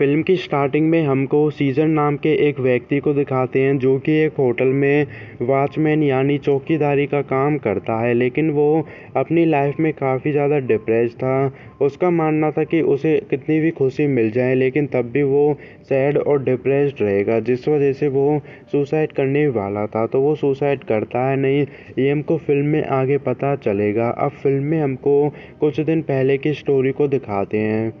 Film की starting में हमको सीज़र नाम के एक व्यक्ति को दिखाते हैं जो कि एक होटल में वॉचमैन यानी चौकीदारी का काम करता है, लेकिन वो अपनी लाइफ में काफ़ी ज़्यादा डिप्रेस्ड था। उसका मानना था कि उसे कितनी भी खुशी मिल जाए लेकिन तब भी वो सैड और डिप्रेस्ड रहेगा, जिस वजह से वो सुसाइड करने वाला था। तो वो सुसाइड करता है नहीं, ये हमको फ़िल्म में आगे पता चलेगा। अब फ़िल्म में हमको कुछ दिन पहले की स्टोरी को दिखाते हैं।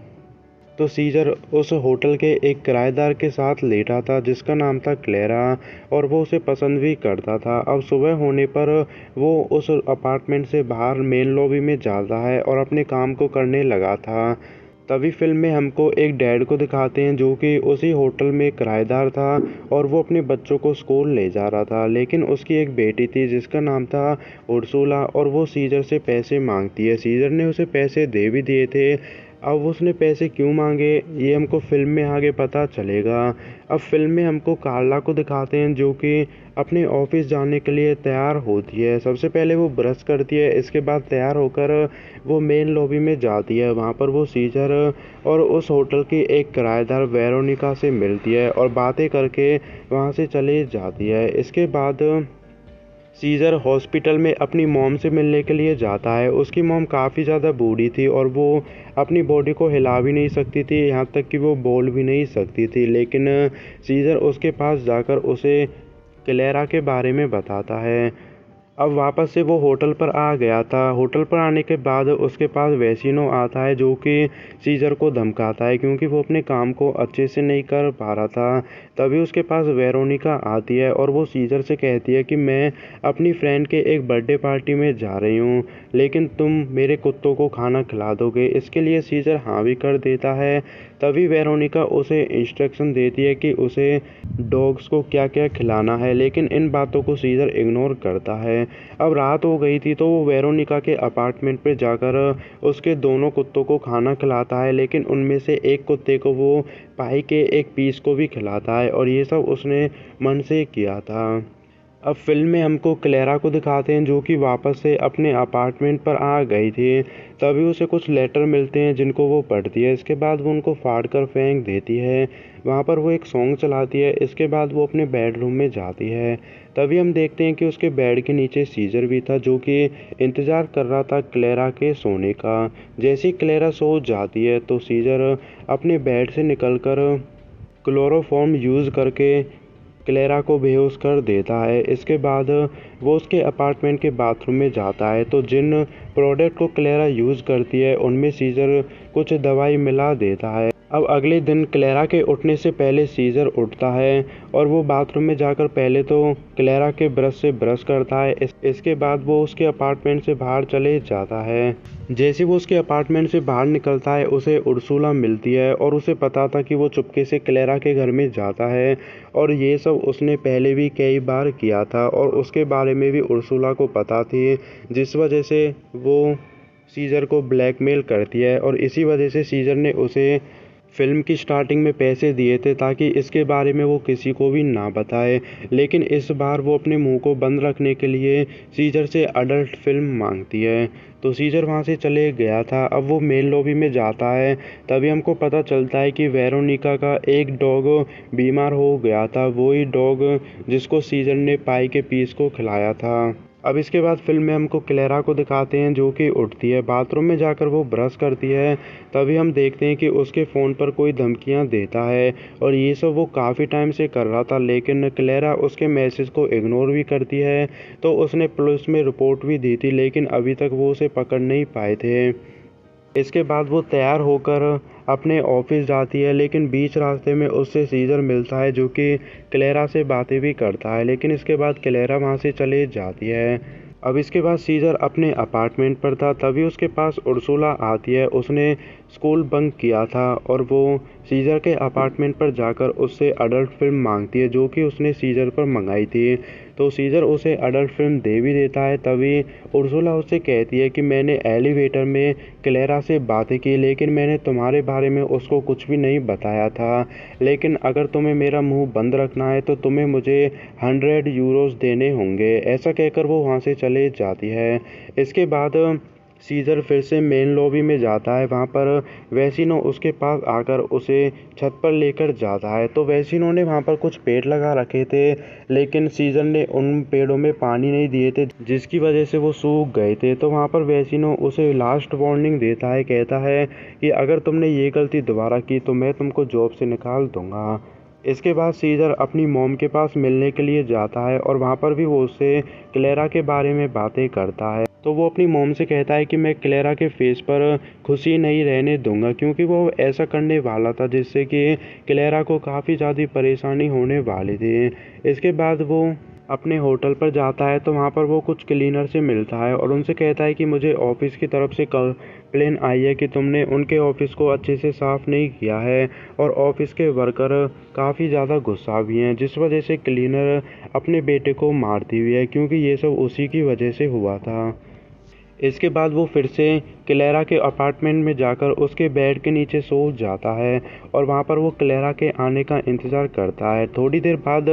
तो सीज़र उस होटल के एक किराएदार के साथ लेटा था जिसका नाम था क्लेरा, और वो उसे पसंद भी करता था। अब सुबह होने पर वो उस अपार्टमेंट से बाहर मेन लॉबी में जाता है और अपने काम को करने लगा था। तभी फ़िल्म में हमको एक डैड को दिखाते हैं जो कि उसी होटल में किराएदार था और वो अपने बच्चों को स्कूल ले जा रहा था, लेकिन उसकी एक बेटी थी जिसका नाम था उर्सुला, और वो सीज़र से पैसे मांगती है। सीज़र ने उसे पैसे दे भी दिए थे। अब उसने पैसे क्यों मांगे ये हमको फ़िल्म में आगे पता चलेगा। अब फ़िल्म में हमको कार्ला को दिखाते हैं जो कि अपने ऑफिस जाने के लिए तैयार होती है। सबसे पहले वो ब्रश करती है, इसके बाद तैयार होकर वो मेन लॉबी में जाती है। वहाँ पर वो सीज़र और उस होटल की एक किराएदार वेरोनिका से मिलती है और बातें करके वहाँ से चली जाती है। इसके बाद सीज़र हॉस्पिटल में अपनी मॉम से मिलने के लिए जाता है। उसकी मॉम काफ़ी ज़्यादा बूढ़ी थी और वो अपनी बॉडी को हिला भी नहीं सकती थी, यहाँ तक कि वो बोल भी नहीं सकती थी। लेकिन सीज़र उसके पास जाकर उसे क्लेरा के बारे में बताता है। अब वापस से वो होटल पर आ गया था। होटल पर आने के बाद उसके पास वेसिनो आता है जो कि सीज़र को धमकाता है क्योंकि वो अपने काम को अच्छे से नहीं कर पा रहा था। तभी उसके पास वेरोनिका आती है और वो सीज़र से कहती है कि मैं अपनी फ्रेंड के एक बर्थडे पार्टी में जा रही हूँ, लेकिन तुम मेरे कुत्तों को खाना खिला दोगे। इसके लिए सीज़र हाँ भी कर देता है। तभी वेरोनिका उसे इंस्ट्रक्शन देती है कि उसे डॉग्स को क्या क्या खिलाना है, लेकिन इन बातों को सीज़र इग्नोर करता है। अब रात हो गई थी तो वो वेरोनिका के अपार्टमेंट पे जाकर उसके दोनों कुत्तों को खाना खिलाता है, लेकिन उनमें से एक कुत्ते को वो पाई के एक पीस को भी खिलाता है, और ये सब उसने मन से किया था। अब फ़िल्म में हमको क्लेरा को दिखाते हैं जो कि वापस से अपने अपार्टमेंट पर आ गई थी। तभी उसे कुछ लेटर मिलते हैं जिनको वो पढ़ती है। इसके बाद वो उनको फाड़ कर फेंक देती है। वहाँ पर वो एक सॉन्ग चलाती है। इसके बाद वो अपने बेडरूम में जाती है। तभी हम देखते हैं कि उसके बेड के नीचे सीज़र भी था जो कि इंतज़ार कर रहा था क्लेरा के सोने का। जैसे ही क्लेरा सो जाती है तो सीज़र अपने बेड से निकलकर क्लोरोफॉर्म यूज़ करके क्लेरा को बेहोश कर देता है। इसके बाद वो उसके अपार्टमेंट के बाथरूम में जाता है तो जिन प्रोडक्ट को क्लेरा यूज़ करती है उनमें सीज़र कुछ दवाई मिला देता है। अब अगले दिन क्लेरा के उठने से पहले सीज़र उठता है और वो बाथरूम में जाकर पहले तो क्लेरा के ब्रश से ब्रश करता है। इसके बाद वो उसके अपार्टमेंट से बाहर चले जाता है। जैसे वो उसके अपार्टमेंट से बाहर निकलता है उसे उर्सुला मिलती है और उसे पता था कि वो चुपके से क्लेरा के घर में जाता है, और ये सब उसने पहले भी कई बार किया था और उसके बारे में भी उर्सुला को पता थी, जिस वजह से वो सीज़र को ब्लैकमेल करती है। और इसी वजह से सीज़र ने उसे फ़िल्म की स्टार्टिंग में पैसे दिए थे ताकि इसके बारे में वो किसी को भी ना बताए, लेकिन इस बार वो अपने मुंह को बंद रखने के लिए सीज़र से अडल्ट फ़िल्म मांगती है। तो सीज़र वहाँ से चले गया था। अब वो मेन लॉबी में जाता है। तभी हमको पता चलता है कि वेरोनिका का एक डॉग बीमार हो गया था, वही डॉग जिसको सीज़र ने पाई के पीस को खिलाया था। अब इसके बाद फ़िल्म में हमको क्लेरा को दिखाते हैं जो कि उठती है, बाथरूम में जाकर वो ब्रश करती है। तभी हम देखते हैं कि उसके फ़ोन पर कोई धमकियां देता है, और ये सब वो काफ़ी टाइम से कर रहा था, लेकिन क्लेरा उसके मैसेज को इग्नोर भी करती है। तो उसने पुलिस में रिपोर्ट भी दी थी, लेकिन अभी तक वो उसे पकड़ नहीं पाए थे। इसके बाद वो तैयार होकर अपने ऑफिस जाती है, लेकिन बीच रास्ते में उससे सीज़र मिलता है जो कि क्लेरा से बातें भी करता है, लेकिन इसके बाद क्लेरा वहाँ से चले जाती है। अब इसके बाद सीज़र अपने अपार्टमेंट पर था। तभी उसके पास उर्सुला आती है। उसने स्कूल बंक किया था और वो सीज़र के अपार्टमेंट पर जाकर उससे अडल्ट फिल्म मांगती है जो कि उसने सीज़र पर मंगाई थी। तो सीज़र उसे अडल्ट फिल्म दे भी देता है। तभी उर्सुला उससे कहती है कि मैंने एलिवेटर में क्लेरा से बातें की, लेकिन मैंने तुम्हारे बारे में उसको कुछ भी नहीं बताया था, लेकिन अगर तुम्हें मेरा मुंह बंद रखना है तो तुम्हें मुझे 100 यूरोस देने होंगे। ऐसा कहकर वो वहाँ से चले जाती है। इसके बाद सीजर फिर से मेन लॉबी में जाता है। वहाँ पर वेसिनो उसके पास आकर उसे छत पर लेकर जाता है। तो वेसिनो ने वहाँ पर कुछ पेड़ लगा रखे थे, लेकिन सीजर ने उन पेड़ों में पानी नहीं दिए थे, जिसकी वजह से वो सूख गए थे। तो वहाँ पर वेसिनो उसे लास्ट वार्निंग देता है, कहता है कि अगर तुमने ये गलती दोबारा की तो मैं तुमको जॉब से निकाल दूंगा। इसके बाद सीजर अपनी मॉम के पास मिलने के लिए जाता है और वहाँ पर भी वो उससे क्लेरा के बारे में बातें करता है। तो वो अपनी मॉम से कहता है कि मैं क्लेरा के फेस पर खुशी नहीं रहने दूंगा, क्योंकि वो ऐसा करने वाला था जिससे कि क्लेरा को काफ़ी ज़्यादा परेशानी होने वाली थी। इसके बाद वो अपने होटल पर जाता है। तो वहाँ पर वो कुछ क्लीनर से मिलता है और उनसे कहता है कि मुझे ऑफिस की तरफ से कंप्लेन आई है कि तुमने उनके ऑफिस को अच्छे से साफ़ नहीं किया है, और ऑफिस के वर्कर काफ़ी ज़्यादा गुस्सा भी हैं, जिस वजह से क्लीनर अपने बेटे को मारती हुई है, क्योंकि ये सब उसी की वजह से हुआ था। इसके बाद वो फिर से क्लेरा के अपार्टमेंट में जाकर उसके बेड के नीचे सो जाता है और वहाँ पर वो क्लेरा के आने का इंतज़ार करता है। थोड़ी देर बाद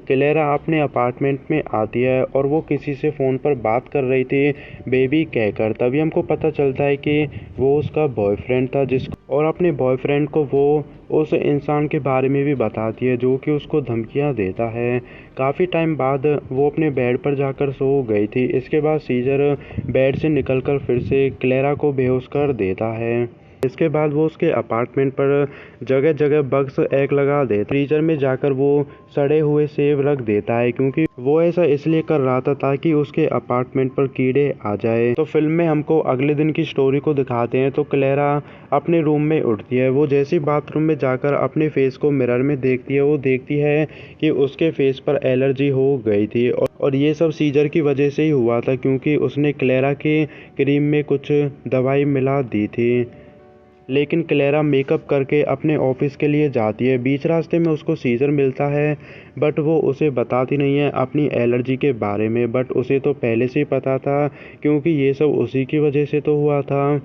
क्लेरा अपने अपार्टमेंट में आती है और वो किसी से फ़ोन पर बात कर रही थी, बेबी कहकर। तभी हमको पता चलता है कि वो उसका बॉयफ्रेंड था, और अपने बॉयफ्रेंड को वो उस इंसान के बारे में भी बताती है जो कि उसको धमकियाँ देता है। काफ़ी टाइम बाद वो अपने बेड पर जाकर सो गई थी। इसके बाद सीजर बेड से निकलकर फिर से क्लेरा को बेहोश कर देता है। इसके बाद वो उसके अपार्टमेंट पर जगह जगह बग्स एग लगा देता है। फ्रीजर में जाकर वो सड़े हुए सेब रख देता है, क्योंकि वो ऐसा इसलिए कर रहा था ताकि उसके अपार्टमेंट पर कीड़े आ जाए। तो फिल्म में हमको अगले दिन की स्टोरी को दिखाते हैं। तो क्लेरा अपने रूम में उठती है। वो जैसे बाथरूम में जाकर अपने फेस को मिरर में देखती है, वो देखती है कि उसके फेस पर एलर्जी हो गई थी, और ये सब सीजर की वजह से ही हुआ था, क्योंकि उसने क्लेरा के क्रीम में कुछ दवाई मिला दी थी। लेकिन क्लेरा मेकअप करके अपने ऑफिस के लिए जाती है। बीच रास्ते में उसको सीजर मिलता है, बट वो उसे बताती नहीं है अपनी एलर्जी के बारे में। बट उसे तो पहले से ही पता था, क्योंकि ये सब उसी की वजह से तो हुआ था।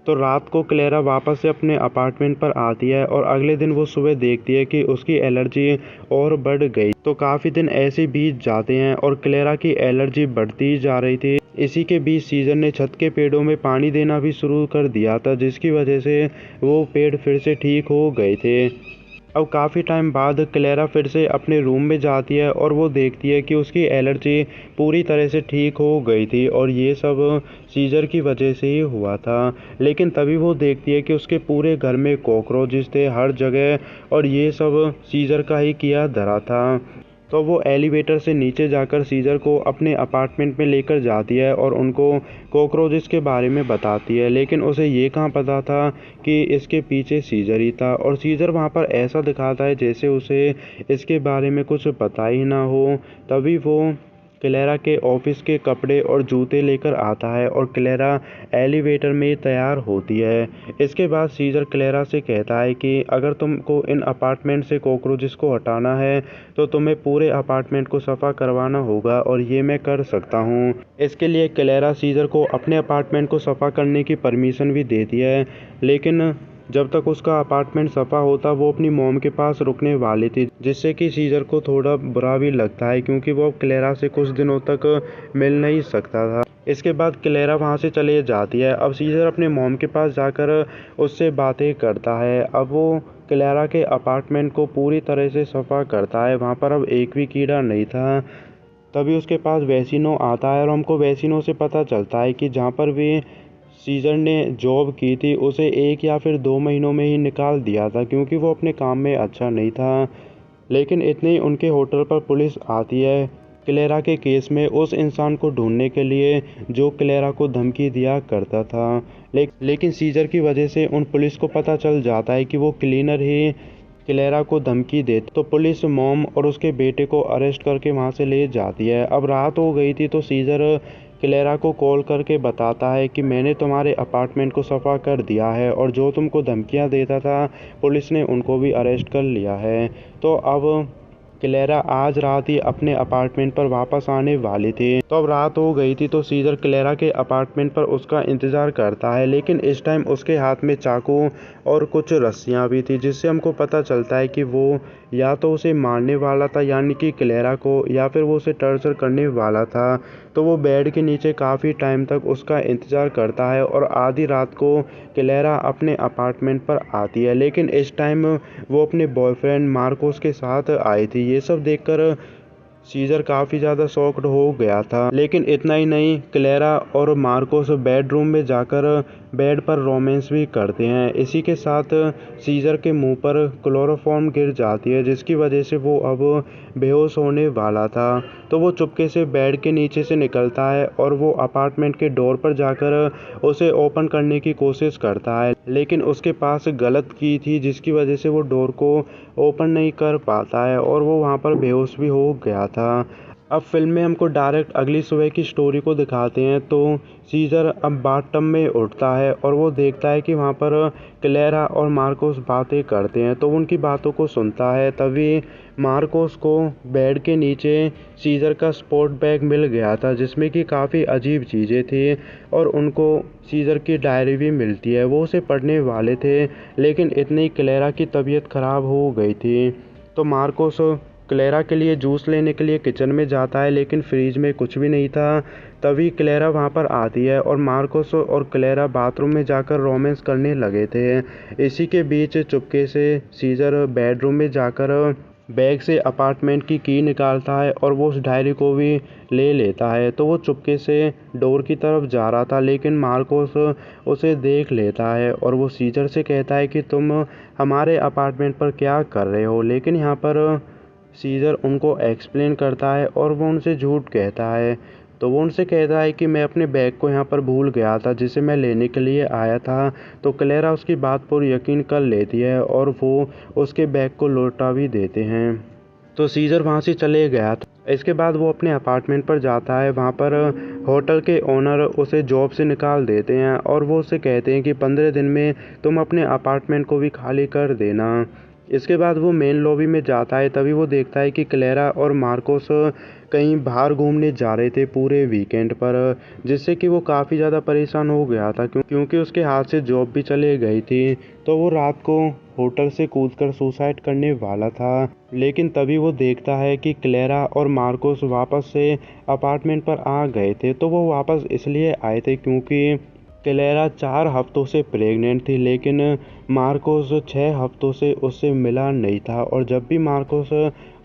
तो रात को क्लेरा वापस से अपने अपार्टमेंट पर आती है और अगले दिन वो सुबह देखती है कि उसकी एलर्जी और बढ़ गई। तो काफ़ी दिन ऐसे बीत जाते हैं और क्लेरा की एलर्जी बढ़ती जा रही थी। इसी के बीच सीजर ने छत के पेड़ों में पानी देना भी शुरू कर दिया था, जिसकी वजह से वो पेड़ फिर से ठीक हो गए थे। अब काफ़ी टाइम बाद क्लेरा फिर से अपने रूम में जाती है और वो देखती है कि उसकी एलर्जी पूरी तरह से ठीक हो गई थी, और ये सब सीजर की वजह से ही हुआ था। लेकिन तभी वो देखती है कि उसके पूरे घर में कॉकरोचेस थे हर जगह, और ये सब सीजर का ही किया धरा था। तो वो एलिवेटर से नीचे जाकर सीजर को अपने अपार्टमेंट में लेकर जाती है और उनको कॉकरोचेस के बारे में बताती है। लेकिन उसे ये कहाँ पता था कि इसके पीछे सीजर ही था, और सीजर वहाँ पर ऐसा दिखाता है जैसे उसे इसके बारे में कुछ पता ही ना हो। तभी वो क्लेरा के ऑफिस के कपड़े और जूते लेकर आता है और क्लेरा एलिवेटर में तैयार होती है। इसके बाद सीजर क्लेरा से कहता है कि अगर तुमको इन अपार्टमेंट से कॉकरोचेस को हटाना है तो तुम्हें पूरे अपार्टमेंट को सफ़ा करवाना होगा, और ये मैं कर सकता हूँ। इसके लिए क्लेरा सीजर को अपने अपार्टमेंट को सफ़ा करने की परमिशन भी देती है। लेकिन जब तक उसका अपार्टमेंट सफ़ा होता वो अपनी मॉम के पास रुकने वाली थी, जिससे कि सीजर को थोड़ा बुरा भी लगता है, क्योंकि वो क्लेरा से कुछ दिनों तक मिल नहीं सकता था। इसके बाद क्लेरा वहाँ से चले जाती है। अब सीजर अपने मॉम के पास जाकर उससे बातें करता है। अब वो क्लेरा के अपार्टमेंट को पूरी तरह से सफ़ा करता है। वहाँ पर अब एक भी कीड़ा नहीं था। तभी उसके पास वेसिनो आता है और हमको वेसिनो से पता चलता है कि जहाँ पर भी सीजर ने जॉब की थी उसे 1 या फिर 2 महीनों में ही निकाल दिया था, क्योंकि वो अपने काम में अच्छा नहीं था। लेकिन इतने ही उनके होटल पर पुलिस आती है क्लेरा के केस में उस इंसान को ढूंढने के लिए जो क्लेरा को धमकी दिया करता था। लेकिन सीजर की वजह से उन पुलिस को पता चल जाता है कि वो क्लीनर ही क्लेरा को धमकी दे। तो पुलिस मॉम और उसके बेटे को अरेस्ट करके वहाँ से ले जाती है। अब रात हो गई थी तो सीजर क्लेरा को कॉल करके बताता है कि मैंने तुम्हारे अपार्टमेंट को सफ़ा कर दिया है, और जो तुमको धमकियाँ देता था पुलिस ने उनको भी अरेस्ट कर लिया है। तो अब क्लेरा आज रात ही अपने अपार्टमेंट पर वापस आने वाली थी। तो अब रात हो गई थी, तो सीजर क्लेरा के अपार्टमेंट पर उसका इंतजार करता है, लेकिन इस टाइम उसके हाथ में चाकू और कुछ रस्सियां भी थी, जिससे हमको पता चलता है कि वो या तो उसे मारने वाला था, यानी कि क्लेरा को, या फिर वो उसे टॉर्चर करने वाला था। तो वो बेड के नीचे काफ़ी टाइम तक उसका इंतज़ार करता है और आधी रात को क्लेरा अपने अपार्टमेंट पर आती है, लेकिन इस टाइम वो अपने बॉयफ्रेंड मार्कोस के साथ आई थी। ये सब देखकर सीजर काफ़ी ज़्यादा शॉक्ड हो गया था। लेकिन इतना ही नहीं, क्लेरा और मार्कोस बेडरूम में जाकर बेड पर रोमांस भी करते हैं। इसी के साथ सीजर के मुंह पर क्लोरोफॉर्म गिर जाती है, जिसकी वजह से वो अब बेहोश होने वाला था। तो वो चुपके से बेड के नीचे से निकलता है और वो अपार्टमेंट के डोर पर जाकर उसे ओपन करने की कोशिश करता है, लेकिन उसके पास गलत की थी, जिसकी वजह से वो डोर को ओपन नहीं कर पाता है और वो वहाँ पर बेहोश भी हो गया था। अब फिल्म में हमको डायरेक्ट अगली सुबह की स्टोरी को दिखाते हैं। तो सीजर अब बाथटब में उठता है और वो देखता है कि वहाँ पर क्लेरा और मार्कोस बातें करते हैं, तो उनकी बातों को सुनता है। तभी मार्कोस को बेड के नीचे सीजर का स्पोर्ट बैग मिल गया था, जिसमें कि काफ़ी अजीब चीज़ें थी, और उनको सीजर की डायरी भी मिलती है। वो उसे पढ़ने वाले थे, लेकिन इतनी क्लेरा की तबीयत खराब हो गई थी। तो मार्कोस क्लेरा के लिए जूस लेने के लिए किचन में जाता है, लेकिन फ्रिज में कुछ भी नहीं था। तभी क्लेरा वहाँ पर आती है और मार्कोस और क्लेरा बाथरूम में जाकर रोमांस करने लगे थे। इसी के बीच चुपके से सीजर बेडरूम में जाकर बैग से अपार्टमेंट की निकालता है और वो उस डायरी को भी ले लेता है। तो वो चुपके से डोर की तरफ जा रहा था, लेकिन मार्कोस उसे देख लेता है और वो सीजर से कहता है कि तुम हमारे अपार्टमेंट पर क्या कर रहे हो। लेकिन यहाँ पर सीजर उनको एक्सप्लेन करता है और वो उनसे झूठ कहता है। तो वो उनसे कहता है कि मैं अपने बैग को यहाँ पर भूल गया था, जिसे मैं लेने के लिए आया था। तो क्लेरा उसकी बात पर यकीन कर लेती है और वो उसके बैग को लौटा भी देते हैं। तो सीजर वहाँ से चले गया था। इसके बाद वो अपने अपार्टमेंट पर जाता है। वहाँ पर होटल के ओनर उसे जॉब से निकाल देते हैं और वो उसे कहते हैं कि 15 दिन में तुम अपने अपार्टमेंट को भी खाली कर देना। इसके बाद वो मेन लॉबी में जाता है। तभी वो देखता है कि क्लेरा और मार्कोस कहीं बाहर घूमने जा रहे थे पूरे वीकेंड पर, जिससे कि वो काफ़ी ज़्यादा परेशान हो गया था, क्योंकि उसके हाथ से जॉब भी चले गई थी। तो वो रात को होटल से कूदकर सुसाइड करने वाला था, लेकिन तभी वो देखता है कि क्लेरा और मार्कोस वापस से अपार्टमेंट पर आ गए थे। तो वो वापस इसलिए आए थे क्योंकि क्लेरा 4 हफ्तों से प्रेग्नेंट थी, लेकिन मार्कोस 6 हफ्तों से उससे मिला नहीं था, और जब भी मार्कोस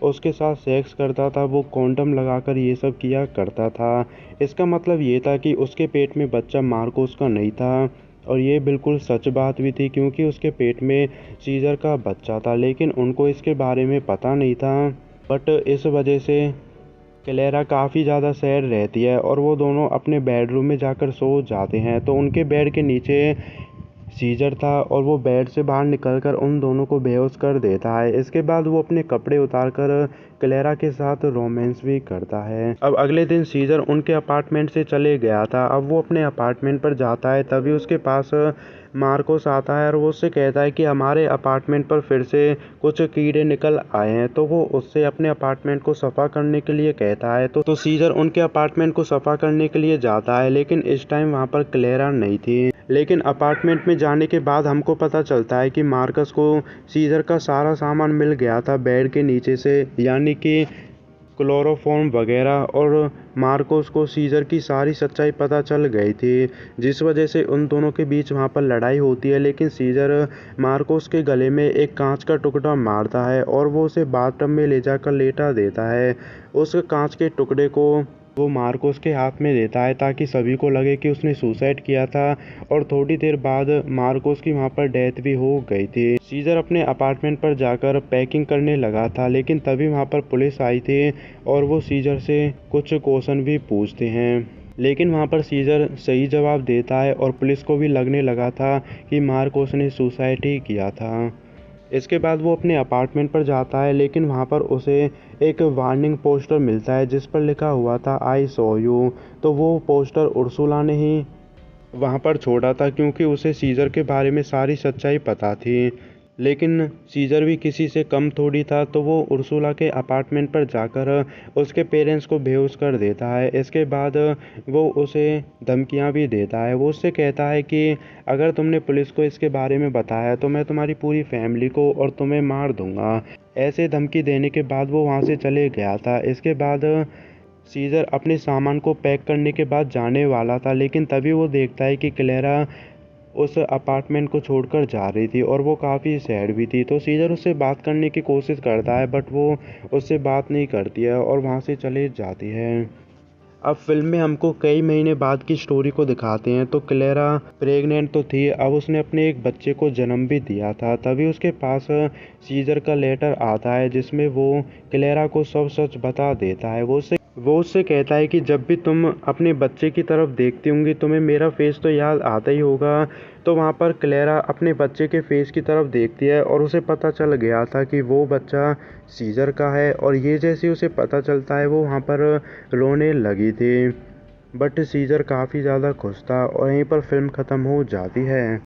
उसके साथ सेक्स करता था वो कॉन्डम लगाकर ये सब किया करता था। इसका मतलब ये था कि उसके पेट में बच्चा मार्कोस का नहीं था, और ये बिल्कुल सच बात भी थी, क्योंकि उसके पेट में सीजर का बच्चा था, लेकिन उनको इसके बारे में पता नहीं था। बट इस वजह से क्लेरा काफ़ी ज़्यादा सैड रहती है और वो दोनों अपने बेडरूम में जाकर सो जाते हैं। तो उनके बेड के नीचे सीजर था और वो बेड से बाहर निकलकर उन दोनों को बेहोश कर देता है। इसके बाद वो अपने कपड़े उतारकर क्लेरा के साथ रोमांस भी करता है। अब अगले दिन सीजर उनके अपार्टमेंट से चले गया था। अब वो अपने अपार्टमेंट पर जाता है, तभी उसके पास मार्कोस आता है और वो उससे कहता है कि हमारे अपार्टमेंट पर फिर से कुछ कीड़े निकल आए हैं। तो वो उससे अपने अपार्टमेंट को सफ़ा करने के लिए कहता है। तो सीजर उनके अपार्टमेंट को सफ़ा करने के लिए जाता है, लेकिन इस टाइम वहाँ पर क्लेरा नहीं थी। लेकिन अपार्टमेंट में जाने के बाद हमको पता चलता है कि मार्कस को सीजर का सारा सामान मिल गया था बेड के नीचे से, यानी कि क्लोरोफॉर्म वगैरह, और मार्कोस को सीजर की सारी सच्चाई पता चल गई थी, जिस वजह से उन दोनों के बीच वहाँ पर लड़ाई होती है। लेकिन सीजर मार्कोस के गले में एक कांच का टुकड़ा मारता है और वो उसे बाथटब में ले जाकर लेटा देता है। उस कांच के टुकड़े को वो मार्कोस के हाथ में देता है ताकि सभी को लगे कि उसने सुसाइड किया था, और थोड़ी देर बाद मार्कोस की वहाँ पर डेथ भी हो गई थी। सीजर अपने अपार्टमेंट पर जाकर पैकिंग करने लगा था, लेकिन तभी वहाँ पर पुलिस आई थी और वो सीजर से कुछ क्वेश्चन भी पूछते हैं। लेकिन वहाँ पर सीजर सही जवाब देता है और पुलिस को भी लगने लगा था कि मार्कोस ने सुसाइड ही किया था। इसके बाद वो अपने अपार्टमेंट पर जाता है, लेकिन वहाँ पर उसे एक वार्निंग पोस्टर मिलता है जिस पर लिखा हुआ था आई सॉ यू। तो वो पोस्टर उर्सुला ने ही वहाँ पर छोड़ा था, क्योंकि उसे सीजर के बारे में सारी सच्चाई पता थी। लेकिन सीज़र भी किसी से कम थोड़ी था, तो वो उर्सुला के अपार्टमेंट पर जाकर उसके पेरेंट्स को बेहोश कर देता है। इसके बाद वो उसे धमकियाँ भी देता है। वो उससे कहता है कि अगर तुमने पुलिस को इसके बारे में बताया तो मैं तुम्हारी पूरी फैमिली को और तुम्हें मार दूंगा। ऐसे धमकी देने के बाद वो वहाँ से चले गया था। इसके बाद सीज़र अपने सामान को पैक करने के बाद जाने वाला था, लेकिन तभी वो देखता है कि क्लेरा उस अपार्टमेंट को छोड़कर जा रही थी और वो काफ़ी सैड भी थी। तो सीज़र उससे बात करने की कोशिश करता है, बट वो उससे बात नहीं करती है और वहाँ से चले जाती है। अब फिल्म में हमको कई महीने बाद की स्टोरी को दिखाते हैं। तो क्लेरा प्रेग्नेंट तो थी, अब उसने अपने एक बच्चे को जन्म भी दिया था। तभी उसके पास सीज़र का लेटर आता है जिसमें वो क्लेरा को सब सच बता देता है। वो उससे कहता है कि जब भी तुम अपने बच्चे की तरफ देखती होंगी तुम्हें मेरा फेस तो याद आता ही होगा। तो वहाँ पर क्लेरा अपने बच्चे के फेस की तरफ देखती है और उसे पता चल गया था कि वो बच्चा सीज़र का है। और ये जैसे उसे पता चलता है वो वहाँ पर रोने लगी थी। बट सीज़र काफ़ी ज़्यादा खुश था और यहीं पर फिल्म ख़त्म हो जाती है।